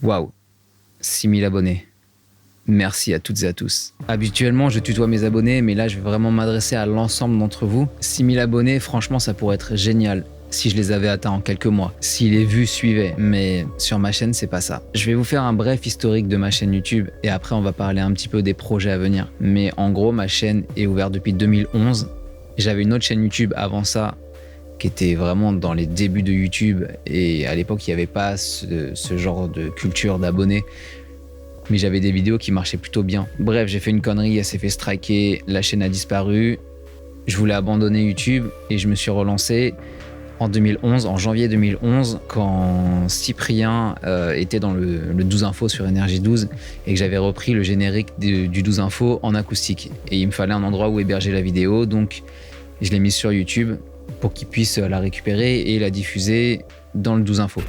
Waouh, 6000 abonnés. Merci à toutes et à tous. Habituellement, je tutoie mes abonnés, mais là, je vais vraiment m'adresser à l'ensemble d'entre vous. 6000 abonnés, franchement, ça pourrait être génial si je les avais atteints en quelques mois, si les vues suivaient, mais sur ma chaîne, c'est pas ça. Je vais vous faire un bref historique de ma chaîne YouTube et après, on va parler un petit peu des projets à venir. Mais en gros, ma chaîne est ouverte depuis 2011. J'avais une autre chaîne YouTube avant ça, qui était vraiment dans les débuts de YouTube, et à l'époque, il n'y avait pas ce genre de culture d'abonnés. Mais j'avais des vidéos qui marchaient plutôt bien. Bref, j'ai fait une connerie, elle s'est fait striker, la chaîne a disparu. Je voulais abandonner YouTube et je me suis relancé en 2011, en janvier 2011, quand Cyprien était dans le 12 Info sur Énergie 12 et que j'avais repris le générique du 12 Info en acoustique. Et il me fallait un endroit où héberger la vidéo, donc je l'ai mise sur YouTube pour qu'il puisse la récupérer et la diffuser dans le 12 Info.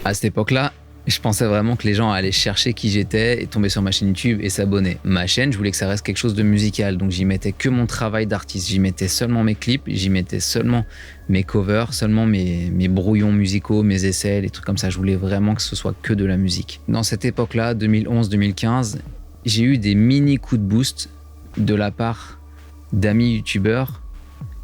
À cette époque-là, je pensais vraiment que les gens allaient chercher qui j'étais et tomber sur ma chaîne YouTube et s'abonner. Ma chaîne, je voulais que ça reste quelque chose de musical, donc j'y mettais que mon travail d'artiste. J'y mettais seulement mes clips, j'y mettais seulement mes covers, seulement mes brouillons musicaux, mes essais, les trucs comme ça. Je voulais vraiment que ce soit que de la musique. Dans cette époque-là, 2011-2015, j'ai eu des mini coups de boost de la part d'amis youtubeurs,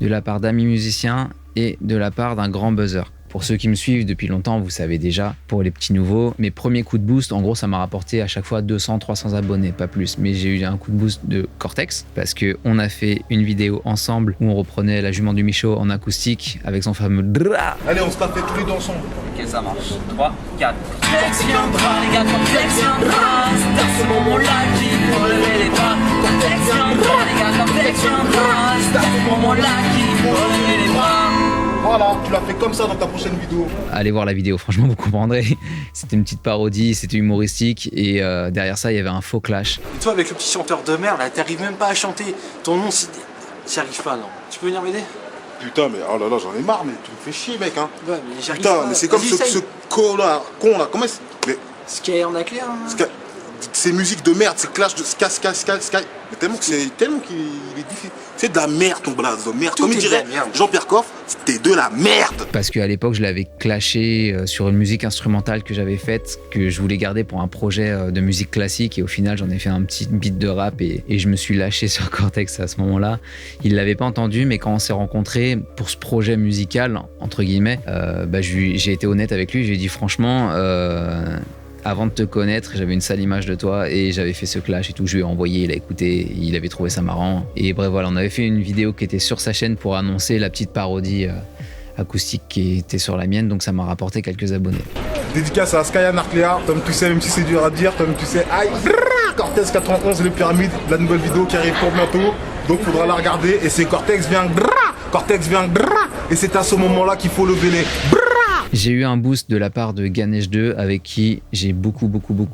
de la part d'amis musiciens et de la part d'un grand buzzer. Pour ceux qui me suivent depuis longtemps, vous savez déjà, pour les petits nouveaux, mes premiers coups de boost, en gros, ça m'a rapporté à chaque fois 200-300 abonnés, pas plus. Mais j'ai eu un coup de boost de Cortex, parce qu'on a fait une vidéo ensemble où on reprenait la jument du Michaud en acoustique avec son fameux DRA. Allez, on se tape tous les deux ensemble. Ok, ça marche. 3, 4. Cortex viendra, les gars, Cortex viendra. C'est à ce moment-là qu'il faut lever les bras. Cortex viendra, les gars, Cortex viendra. C'est à ce moment-là qu'il faut lever les bras. Voilà, tu l'as fait comme ça dans ta prochaine vidéo. Allez voir la vidéo, franchement, vous comprendrez. C'était une petite parodie, c'était humoristique et derrière ça, il y avait un faux clash. Et toi, avec le petit chanteur de merde, là, t'arrives même pas à chanter. Ton nom, j'y arrive pas, non. Tu peux venir m'aider? Putain, mais oh là là, j'en ai marre, mais tu me fais chier, mec, hein. Ouais, mais j'arrive Putain, pas. mais c'est comme ce con là, comment c'est. Mais. Sky en a clair, hein. Ces musiques de merde, ces clashs de Sky. Mais tellement qu'il est difficile. C'est de la merde ton blaze de merde. Tout comme il dirait Jean-Pierre Coff, c'était de la merde. Parce qu'à l'époque, je l'avais clashé sur une musique instrumentale que j'avais faite, que je voulais garder pour un projet de musique classique. Et au final, j'en ai fait un petit beat de rap et je me suis lâché sur Cortex à ce moment-là. Il ne l'avait pas entendu, mais quand on s'est rencontrés pour ce projet musical, entre guillemets, j'ai été honnête avec lui. Je lui ai dit franchement... avant de te connaître, j'avais une sale image de toi et j'avais fait ce clash et tout. Je lui ai envoyé, il a écouté, il avait trouvé ça marrant. Et bref, voilà, on avait fait une vidéo qui était sur sa chaîne pour annoncer la petite parodie acoustique qui était sur la mienne, donc ça m'a rapporté quelques abonnés. Dédicace à Sky Narcléa, comme tu sais, même si c'est dur à dire, comme tu sais, aïe, Cortex 91, les pyramides, la nouvelle vidéo qui arrive pour bientôt, donc faudra la regarder. Et c'est Cortex vient, et c'est à ce moment-là qu'il faut lever les. J'ai eu un boost de la part de Ganesh 2 avec qui j'ai beaucoup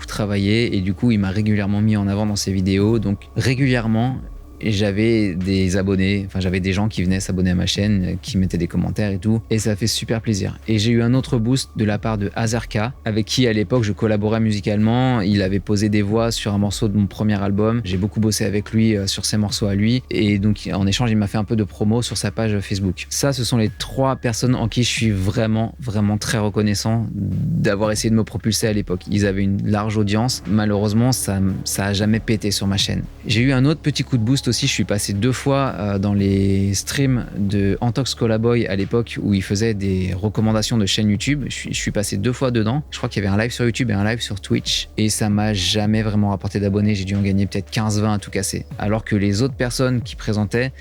travaillé et du coup il m'a régulièrement mis en avant dans ses vidéos, donc régulièrement j'avais des abonnés, enfin j'avais des gens qui venaient s'abonner à ma chaîne, qui mettaient des commentaires et tout, et ça fait super plaisir. Et j'ai eu un autre boost de la part de Azarka, avec qui à l'époque je collaborais musicalement. Il avait posé des voix sur un morceau de mon premier album, j'ai beaucoup bossé avec lui sur ses morceaux à lui, et donc en échange il m'a fait un peu de promo sur sa page Facebook. Ça, ce sont les 3 personnes en qui je suis vraiment très reconnaissant d'avoir essayé de me propulser à l'époque. Ils avaient une large audience, malheureusement ça a jamais pété sur ma chaîne. J'ai eu un autre petit coup de boost aussi, je suis passé 2 fois dans les streams de Antox Colaboy à l'époque où il faisait des recommandations de chaînes YouTube. Je suis passé 2 fois dedans. Je crois qu'il y avait un live sur YouTube et un live sur Twitch et ça m'a jamais vraiment rapporté d'abonnés. J'ai dû en gagner peut-être 15-20 à tout casser. Alors que les autres personnes qui présentaient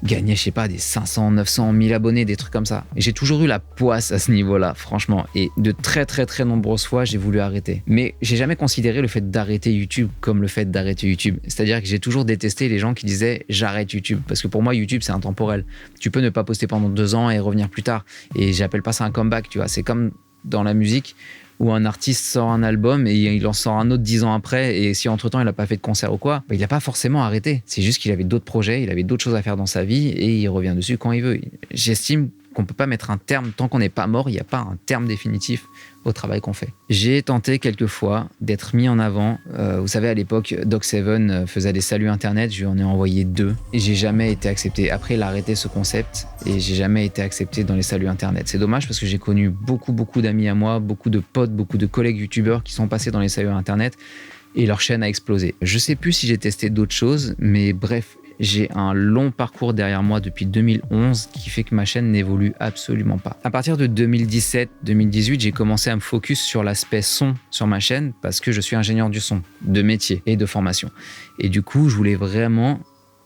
gagnaient, je sais pas, des 500, 900, 1000 abonnés, des trucs comme ça. Et j'ai toujours eu la poisse à ce niveau-là, franchement. Et de très nombreuses fois, j'ai voulu arrêter. Mais j'ai jamais considéré le fait d'arrêter YouTube comme le fait d'arrêter YouTube. C'est-à-dire que j'ai toujours détesté les gens qui disaient « j'arrête YouTube ». Parce que pour moi, YouTube, c'est intemporel. Tu peux ne pas poster pendant 2 ans et revenir plus tard. Et j'appelle pas ça un comeback, tu vois. C'est comme dans la musique où un artiste sort un album et il en sort un autre 10 ans après, et si entre-temps il n'a pas fait de concert ou quoi, il n'a pas forcément arrêté. C'est juste qu'il avait d'autres projets, il avait d'autres choses à faire dans sa vie et il revient dessus quand il veut. J'estime qu'on ne peut pas mettre un terme, tant qu'on n'est pas mort, il n'y a pas un terme définitif au travail qu'on fait. J'ai tenté quelques fois d'être mis en avant. Vous savez, à l'époque, Doc7 faisait des saluts internet, je lui en ai envoyé 2 et j'ai jamais été accepté. Après, il a arrêté ce concept et j'ai jamais été accepté dans les saluts internet. C'est dommage parce que j'ai connu beaucoup d'amis à moi, beaucoup de potes, beaucoup de collègues youtubeurs qui sont passés dans les saluts internet et leur chaîne a explosé. Je sais plus si j'ai testé d'autres choses, mais bref, j'ai un long parcours derrière moi depuis 2011 qui fait que ma chaîne n'évolue absolument pas. À partir de 2017-2018, j'ai commencé à me focus sur l'aspect son sur ma chaîne parce que je suis ingénieur du son, de métier et de formation. Et du coup, je voulais vraiment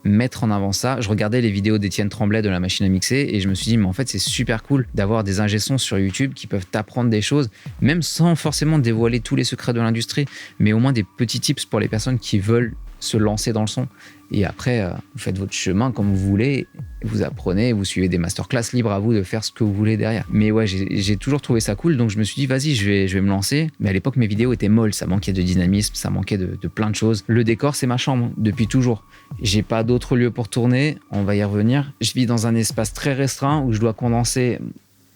mettre en avant ça. Je regardais les vidéos d'Étienne Tremblay de la machine à mixer et je me suis dit, mais en fait, c'est super cool d'avoir des ingé-sons sur YouTube qui peuvent t'apprendre des choses, même sans forcément dévoiler tous les secrets de l'industrie, mais au moins des petits tips pour les personnes qui veulent se lancer dans le son. Et après, vous faites votre chemin comme vous voulez, vous apprenez, vous suivez des masterclass, libre à vous de faire ce que vous voulez derrière. Mais ouais, j'ai toujours trouvé ça cool, donc je me suis dit, vas-y, je vais me lancer. Mais à l'époque, mes vidéos étaient molles, ça manquait de dynamisme, ça manquait de plein de choses. Le décor, c'est ma chambre, depuis toujours. J'ai pas d'autre lieu pour tourner, on va y revenir. Je vis dans un espace très restreint où je dois condenser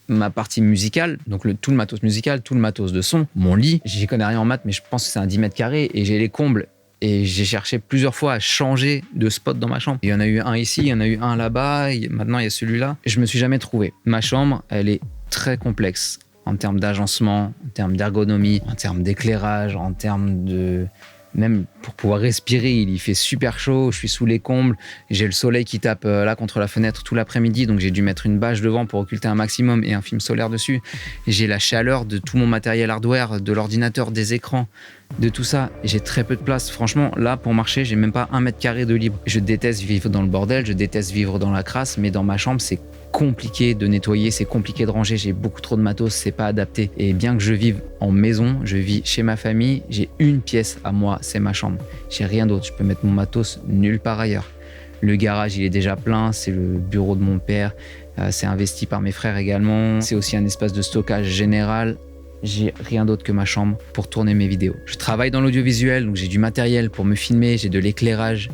ma partie musicale, donc tout le matos musical, tout le matos de son, mon lit. J'y connais rien en maths, mais je pense que c'est un 10 mètres carrés et j'ai les combles. Et j'ai cherché plusieurs fois à changer de spot dans ma chambre. Il y en a eu un ici, il y en a eu un là-bas, maintenant il y a celui-là. Je me suis jamais trouvé. Ma chambre, elle est très complexe en termes d'agencement, en termes d'ergonomie, en termes d'éclairage, en termes de... Même pour pouvoir respirer, il y fait super chaud, je suis sous les combles, j'ai le soleil qui tape là contre la fenêtre tout l'après-midi, donc j'ai dû mettre une bâche devant pour occulter un maximum et un film solaire dessus. J'ai la chaleur de tout mon matériel hardware, de l'ordinateur, des écrans, de tout ça. J'ai très peu de place. Franchement, là, pour marcher, j'ai même pas 1 mètre carré de libre. Je déteste vivre dans le bordel, je déteste vivre dans la crasse, mais dans ma chambre, c'est compliqué de nettoyer, c'est compliqué de ranger, j'ai beaucoup trop de matos, c'est pas adapté. Et bien que je vive en maison, je vis chez ma famille, j'ai une pièce à moi, c'est ma chambre. J'ai rien d'autre, je peux mettre mon matos nulle part ailleurs. Le garage, il est déjà plein, c'est le bureau de mon père, c'est investi par mes frères également. C'est aussi un espace de stockage général. J'ai rien d'autre que ma chambre pour tourner mes vidéos. Je travaille dans l'audiovisuel, donc j'ai du matériel pour me filmer, j'ai de l'éclairage,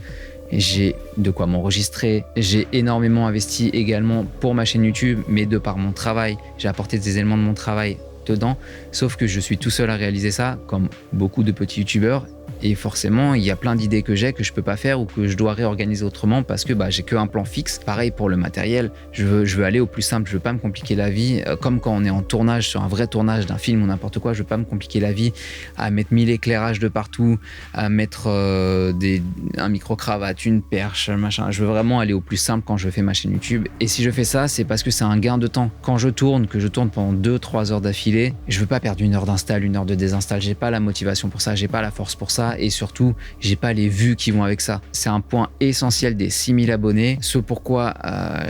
j'ai de quoi m'enregistrer. J'ai énormément investi également pour ma chaîne YouTube, mais de par mon travail, j'ai apporté des éléments de mon travail dedans. Sauf que je suis tout seul à réaliser ça, comme beaucoup de petits youtubeurs. Et forcément, il y a plein d'idées que j'ai que je peux pas faire ou que je dois réorganiser autrement parce que j'ai qu'un plan fixe. Pareil pour le matériel, je veux aller au plus simple, je veux pas me compliquer la vie. Comme quand on est en tournage, sur un vrai tournage d'un film ou n'importe quoi, je veux pas me compliquer la vie à mettre 1000 éclairages de partout, à mettre un micro-cravate, une perche, machin. Je veux vraiment aller au plus simple quand je fais ma chaîne YouTube. Et si je fais ça, c'est parce que c'est un gain de temps. Quand je tourne, que je tourne pendant 2-3 heures d'affilée, je veux pas perdre 1 heure d'install, 1 heure de désinstall. J'ai pas la motivation pour ça, j'ai pas la force pour ça. Et surtout, j'ai pas les vues qui vont avec ça. C'est un point essentiel des 6000 abonnés. Ce pourquoi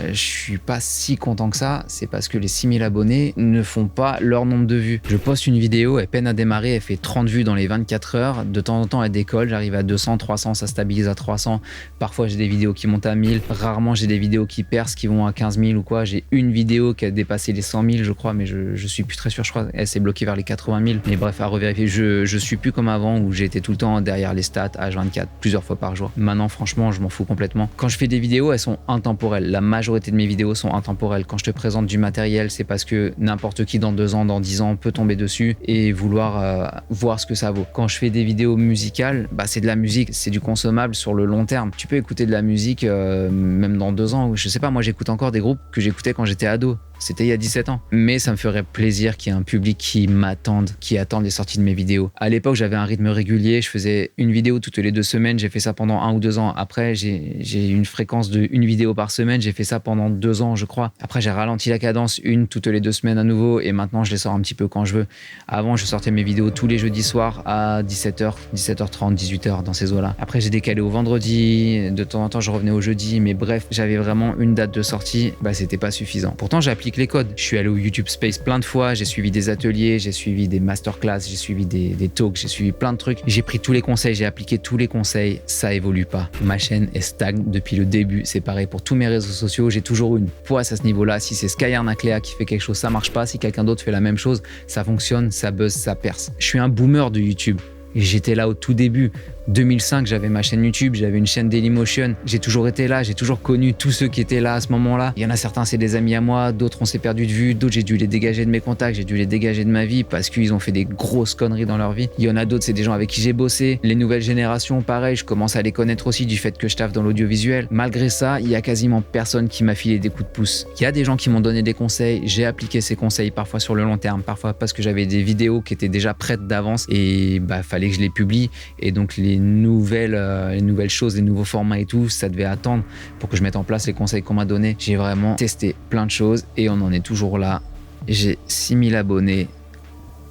je suis pas si content que ça, c'est parce que les 6000 abonnés ne font pas leur nombre de vues. Je poste une vidéo, elle peine à démarrer, elle fait 30 vues dans les 24 heures. De temps en temps, elle décolle, j'arrive à 200, 300, ça stabilise à 300. Parfois, j'ai des vidéos qui montent à 1000. Rarement, j'ai des vidéos qui percent, qui vont à 15 000 ou quoi. J'ai une vidéo qui a dépassé les 100 000, je crois, mais je suis plus très sûr, je crois. Elle s'est bloquée vers les 80 000. Mais bref, à revérifier. Je suis plus comme avant où j'étais tout le temps derrière les stats H24 plusieurs fois par jour. Maintenant, franchement, je m'en fous complètement. Quand je fais des vidéos, elles sont intemporelles. La majorité de mes vidéos sont intemporelles. Quand je te présente du matériel, c'est parce que n'importe qui dans 2 ans, dans 10 ans peut tomber dessus et vouloir voir ce que ça vaut. Quand je fais des vidéos musicales, c'est de la musique, c'est du consommable sur le long terme. Tu peux écouter de la musique même dans 2 ans. Je sais pas, moi j'écoute encore des groupes que j'écoutais quand j'étais ado. C'était il y a 17 ans. Mais ça me ferait plaisir qu'il y ait un public qui m'attende, qui attende les sorties de mes vidéos. À l'époque, j'avais un rythme régulier. Je faisais une vidéo toutes les 2 semaines. J'ai fait ça pendant 1 ou 2 ans. Après, j'ai une fréquence de 1 vidéo par semaine. J'ai fait ça pendant 2 ans, je crois. Après, j'ai ralenti la cadence, une toutes les 2 semaines à nouveau. Et maintenant, je les sors un petit peu quand je veux. Avant, je sortais mes vidéos tous les jeudis soirs à 17h, 17h30, 18h dans ces eaux-là. Après, j'ai décalé au vendredi. De temps en temps, je revenais au jeudi. Mais bref, j'avais vraiment une date de sortie. C'était pas suffisant. Pourtant, j'applique les codes. Je suis allé au YouTube Space plein de fois, j'ai suivi des ateliers, j'ai suivi des masterclass, j'ai suivi des talks, j'ai suivi plein de trucs. J'ai pris tous les conseils, j'ai appliqué tous les conseils, ça évolue pas. Ma chaîne est stagne depuis le début, c'est pareil pour tous mes réseaux sociaux, j'ai toujours eu une poisse à ce niveau-là. Si c'est Skyar Nacléa qui fait quelque chose, ça marche pas. Si quelqu'un d'autre fait la même chose, ça fonctionne, ça buzz, ça perce. Je suis un boomer de YouTube. J'étais là au tout début. 2005, j'avais ma chaîne YouTube, j'avais une chaîne Dailymotion. J'ai toujours été là, j'ai toujours connu tous ceux qui étaient là à ce moment-là. Il y en a certains, c'est des amis à moi, d'autres on s'est perdu de vue, d'autres j'ai dû les dégager de mes contacts, j'ai dû les dégager de ma vie parce qu'ils ont fait des grosses conneries dans leur vie. Il y en a d'autres, c'est des gens avec qui j'ai bossé. Les nouvelles générations, pareil, je commence à les connaître aussi du fait que je taffe dans l'audiovisuel. Malgré ça, il y a quasiment personne qui m'a filé des coups de pouce. Il y a des gens qui m'ont donné des conseils, j'ai appliqué ces conseils parfois sur le long terme, parfois parce que j'avais des vidéos qui étaient déjà prêtes d'avance et fallait que je les publie. Et donc les nouvelles choses, les nouveaux formats et tout, ça devait attendre pour que je mette en place les conseils qu'on m'a donnés. J'ai vraiment testé plein de choses et on en est toujours là. J'ai 6000 abonnés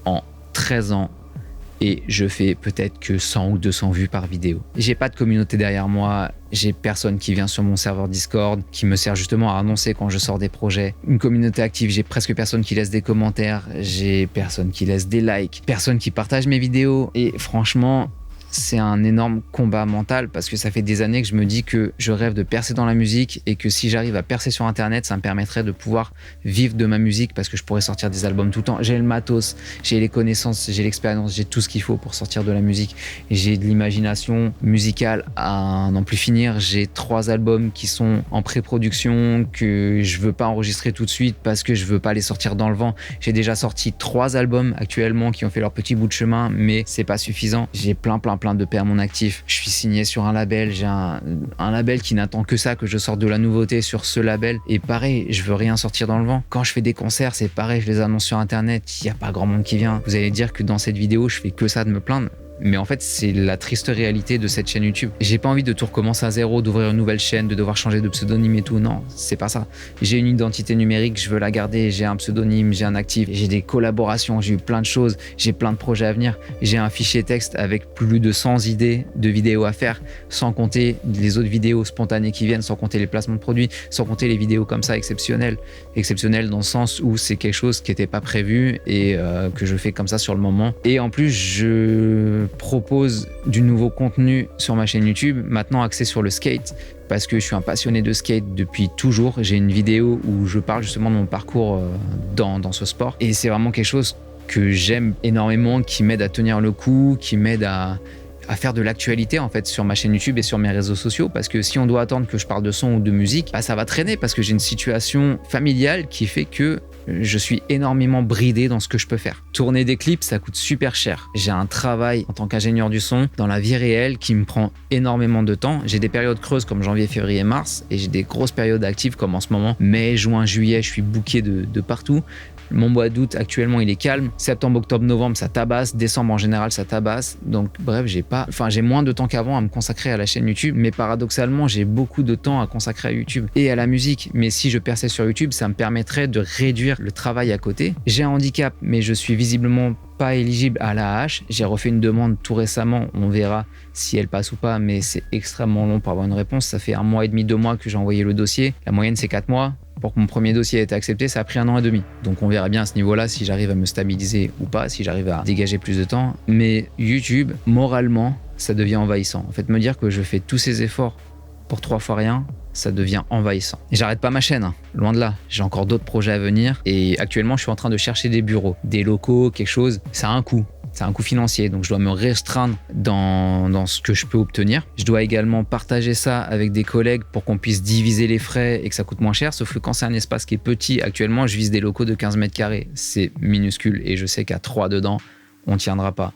en 13 ans et je fais peut-être que 100 ou 200 vues par vidéo. J'ai pas de communauté derrière moi, j'ai personne qui vient sur mon serveur Discord, qui me sert justement à annoncer quand je sors des projets. Une communauté active, j'ai presque personne qui laisse des commentaires, j'ai personne qui laisse des likes, personne qui partage mes vidéos et franchement, c'est un énorme combat mental parce que ça fait des années que je me dis que je rêve de percer dans la musique et que si j'arrive à percer sur internet, ça me permettrait de pouvoir vivre de ma musique parce que je pourrais sortir des albums tout le temps. J'ai le matos, j'ai les connaissances, j'ai l'expérience, j'ai tout ce qu'il faut pour sortir de la musique. J'ai de l'imagination musicale à n'en plus finir. J'ai 3 albums qui sont en pré-production que je veux pas enregistrer tout de suite parce que je veux pas les sortir dans le vent. J'ai déjà sorti 3 albums actuellement qui ont fait leur petit bout de chemin, mais c'est pas suffisant. J'ai plein de paix à mon actif. Je suis signé sur un label, j'ai un label qui n'attend que ça, que je sorte de la nouveauté sur ce label. Et pareil, je veux rien sortir dans le vent. Quand je fais des concerts, c'est pareil, je les annonce sur internet, il n'y a pas grand monde qui vient. Vous allez dire que dans cette vidéo, je fais que ça de me plaindre. Mais en fait, c'est la triste réalité de cette chaîne YouTube. J'ai pas envie de tout recommencer à zéro, d'ouvrir une nouvelle chaîne, de devoir changer de pseudonyme et tout. Non, c'est pas ça. J'ai une identité numérique, je veux la garder. J'ai un pseudonyme, j'ai un actif, j'ai des collaborations, j'ai eu plein de choses, j'ai plein de projets à venir. J'ai un fichier texte avec plus de 100 idées de vidéos à faire, sans compter les autres vidéos spontanées qui viennent, sans compter les placements de produits, sans compter les vidéos comme ça exceptionnelles. Exceptionnelles dans le sens où c'est quelque chose qui n'était pas prévu et que je fais comme ça sur le moment. Et en plus, je propose du nouveau contenu sur ma chaîne YouTube, maintenant axé sur le skate, parce que je suis un passionné de skate depuis toujours. J'ai une vidéo où je parle justement de mon parcours dans ce sport, et c'est vraiment quelque chose que j'aime énormément, qui m'aide à tenir le coup, qui m'aide à faire de l'actualité en fait sur ma chaîne YouTube et sur mes réseaux sociaux, parce que si on doit attendre que je parle de son ou de musique, ça va traîner parce que j'ai une situation familiale qui fait que je suis énormément bridé dans ce que je peux faire. Tourner des clips, ça coûte super cher. J'ai un travail en tant qu'ingénieur du son dans la vie réelle qui me prend énormément de temps. J'ai des périodes creuses comme janvier, février, mars, et j'ai des grosses périodes actives comme en ce moment. Mai, juin, juillet, je suis booké de partout. Mon mois d'août, actuellement, il est calme. Septembre, octobre, novembre, ça tabasse. Décembre, en général, ça tabasse. Donc, bref, j'ai moins de temps qu'avant à me consacrer à la chaîne YouTube. Mais paradoxalement, j'ai beaucoup de temps à consacrer à YouTube et à la musique. Mais si je perçais sur YouTube, ça me permettrait de réduire le travail à côté. J'ai un handicap, mais je suis visiblement pas éligible à l'AAH. J'ai refait une demande tout récemment. On verra si elle passe ou pas, mais c'est extrêmement long pour avoir une réponse. Ça fait 1 mois et demi, 2 mois que j'ai envoyé le dossier. La moyenne, c'est 4 mois. Pour que mon premier dossier ait été accepté, ça a pris 1 an et demi. Donc on verra bien à ce niveau-là si j'arrive à me stabiliser ou pas, si j'arrive à dégager plus de temps. Mais YouTube, moralement, ça devient envahissant. En fait, me dire que je fais tous ces efforts pour 3 fois rien, ça devient envahissant. Et j'arrête pas ma chaîne, hein. Loin de là. J'ai encore d'autres projets à venir. Et actuellement, je suis en train de chercher des bureaux, des locaux, quelque chose. Ça a un coût. C'est un coût financier, donc je dois me restreindre dans ce que je peux obtenir. Je dois également partager ça avec des collègues pour qu'on puisse diviser les frais et que ça coûte moins cher. Sauf que quand c'est un espace qui est petit, actuellement, je vise des locaux de 15 mètres carrés. C'est minuscule et je sais qu'à 3 dedans, on ne tiendra pas.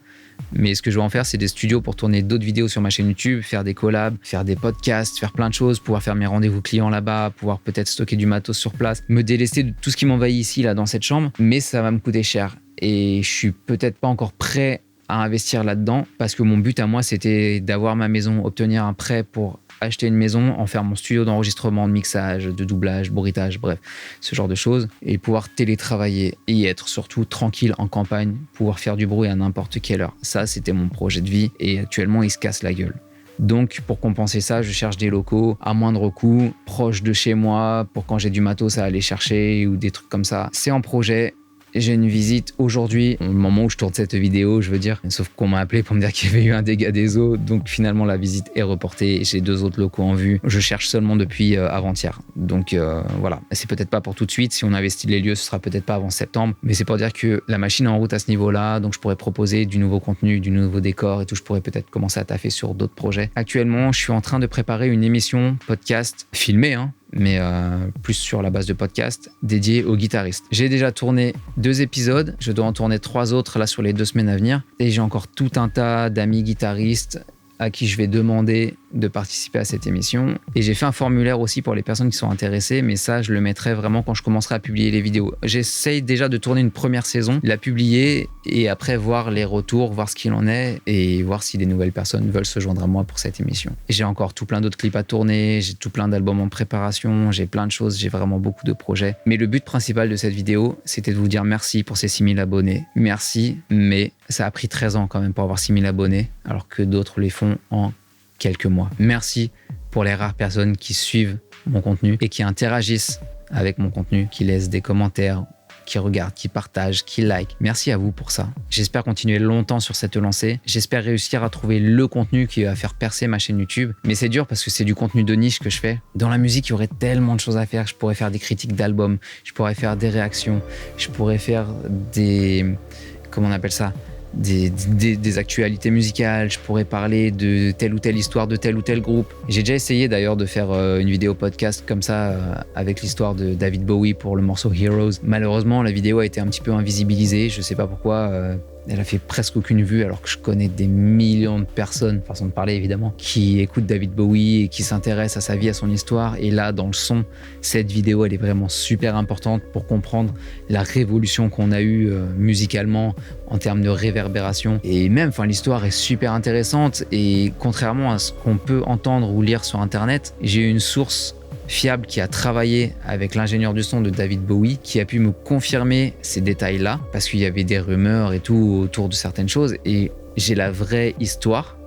Mais ce que je veux en faire, c'est des studios pour tourner d'autres vidéos sur ma chaîne YouTube, faire des collabs, faire des podcasts, faire plein de choses, pouvoir faire mes rendez-vous clients là-bas, pouvoir peut-être stocker du matos sur place, me délester de tout ce qui m'envahit ici, là, dans cette chambre. Mais ça va me coûter cher. Et je suis peut-être pas encore prêt à investir là-dedans parce que mon but à moi, c'était d'avoir ma maison, obtenir un prêt pour acheter une maison, en faire mon studio d'enregistrement, de mixage, de doublage, bruitage, bref, ce genre de choses, et pouvoir télétravailler et y être surtout tranquille en campagne, pouvoir faire du bruit à n'importe quelle heure. Ça, c'était mon projet de vie et actuellement, il se casse la gueule. Donc, pour compenser ça, je cherche des locaux à moindre coût, proches de chez moi, pour quand j'ai du matos à aller chercher ou des trucs comme ça. C'est en projet. J'ai une visite aujourd'hui, au moment où je tourne cette vidéo, je veux dire. Sauf qu'on m'a appelé pour me dire qu'il y avait eu un dégât des eaux. Donc finalement, la visite est reportée. J'ai 2 autres locaux en vue. Je cherche seulement depuis avant-hier. Donc voilà. C'est peut-être pas pour tout de suite. Si on investit les lieux, ce sera peut-être pas avant septembre. Mais c'est pour dire que la machine est en route à ce niveau-là. Donc je pourrais proposer du nouveau contenu, du nouveau décor et tout. Je pourrais peut-être commencer à taffer sur d'autres projets. Actuellement, je suis en train de préparer une émission podcast filmée, mais plus sur la base de podcast, dédié aux guitaristes. J'ai déjà tourné 2 épisodes, je dois en tourner 3 autres là sur les 2 semaines à venir, et j'ai encore tout un tas d'amis guitaristes à qui je vais demander de participer à cette émission. Et j'ai fait un formulaire aussi pour les personnes qui sont intéressées, mais ça, je le mettrai vraiment quand je commencerai à publier les vidéos. J'essaye déjà de tourner une première saison, la publier et après voir les retours, voir ce qu'il en est et voir si des nouvelles personnes veulent se joindre à moi pour cette émission. Et j'ai encore tout plein d'autres clips à tourner, j'ai tout plein d'albums en préparation, j'ai plein de choses, j'ai vraiment beaucoup de projets. Mais le but principal de cette vidéo, c'était de vous dire merci pour ces 6000 abonnés. Merci, mais ça a pris 13 ans quand même pour avoir 6000 abonnés, alors que d'autres les font en quelques mois. Merci pour les rares personnes qui suivent mon contenu et qui interagissent avec mon contenu, qui laissent des commentaires, qui regardent, qui partagent, qui like. Merci à vous pour ça. J'espère continuer longtemps sur cette lancée. J'espère réussir à trouver le contenu qui va faire percer ma chaîne YouTube. Mais c'est dur parce que c'est du contenu de niche que je fais. Dans la musique, il y aurait tellement de choses à faire. Je pourrais faire des critiques d'albums, je pourrais faire des réactions, je pourrais faire des... comment on appelle ça ? Des actualités musicales, je pourrais parler de telle ou telle histoire de tel ou tel groupe. J'ai déjà essayé d'ailleurs de faire une vidéo podcast comme ça avec l'histoire de David Bowie pour le morceau Heroes. Malheureusement, la vidéo a été un petit peu invisibilisée, je sais pas pourquoi. Elle a fait presque aucune vue alors que je connais des millions de personnes, façon de parler évidemment, qui écoutent David Bowie et qui s'intéressent à sa vie, à son histoire. Et là, dans le son, cette vidéo, elle est vraiment super importante pour comprendre la révolution qu'on a eue musicalement en termes de réverbération. Et même, l'histoire est super intéressante. Et contrairement à ce qu'on peut entendre ou lire sur Internet, j'ai eu une source fiable qui a travaillé avec l'ingénieur du son de David Bowie, qui a pu me confirmer ces détails-là, parce qu'il y avait des rumeurs et tout autour de certaines choses, et j'ai la vraie histoire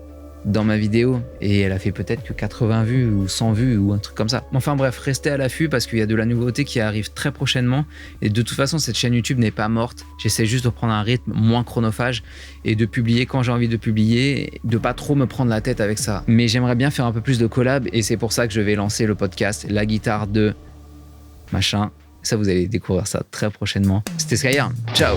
dans ma vidéo, et elle a fait peut-être que 80 vues ou 100 vues ou un truc comme ça. Enfin bref, restez à l'affût parce qu'il y a de la nouveauté qui arrive très prochainement, et de toute façon cette chaîne YouTube n'est pas morte. J'essaie juste de prendre un rythme moins chronophage et de publier quand j'ai envie de publier, de pas trop me prendre la tête avec ça. Mais j'aimerais bien faire un peu plus de collab, et c'est pour ça que je vais lancer le podcast La Guitare de machin. Ça, vous allez découvrir ça très prochainement. C'était Skyarn, ciao.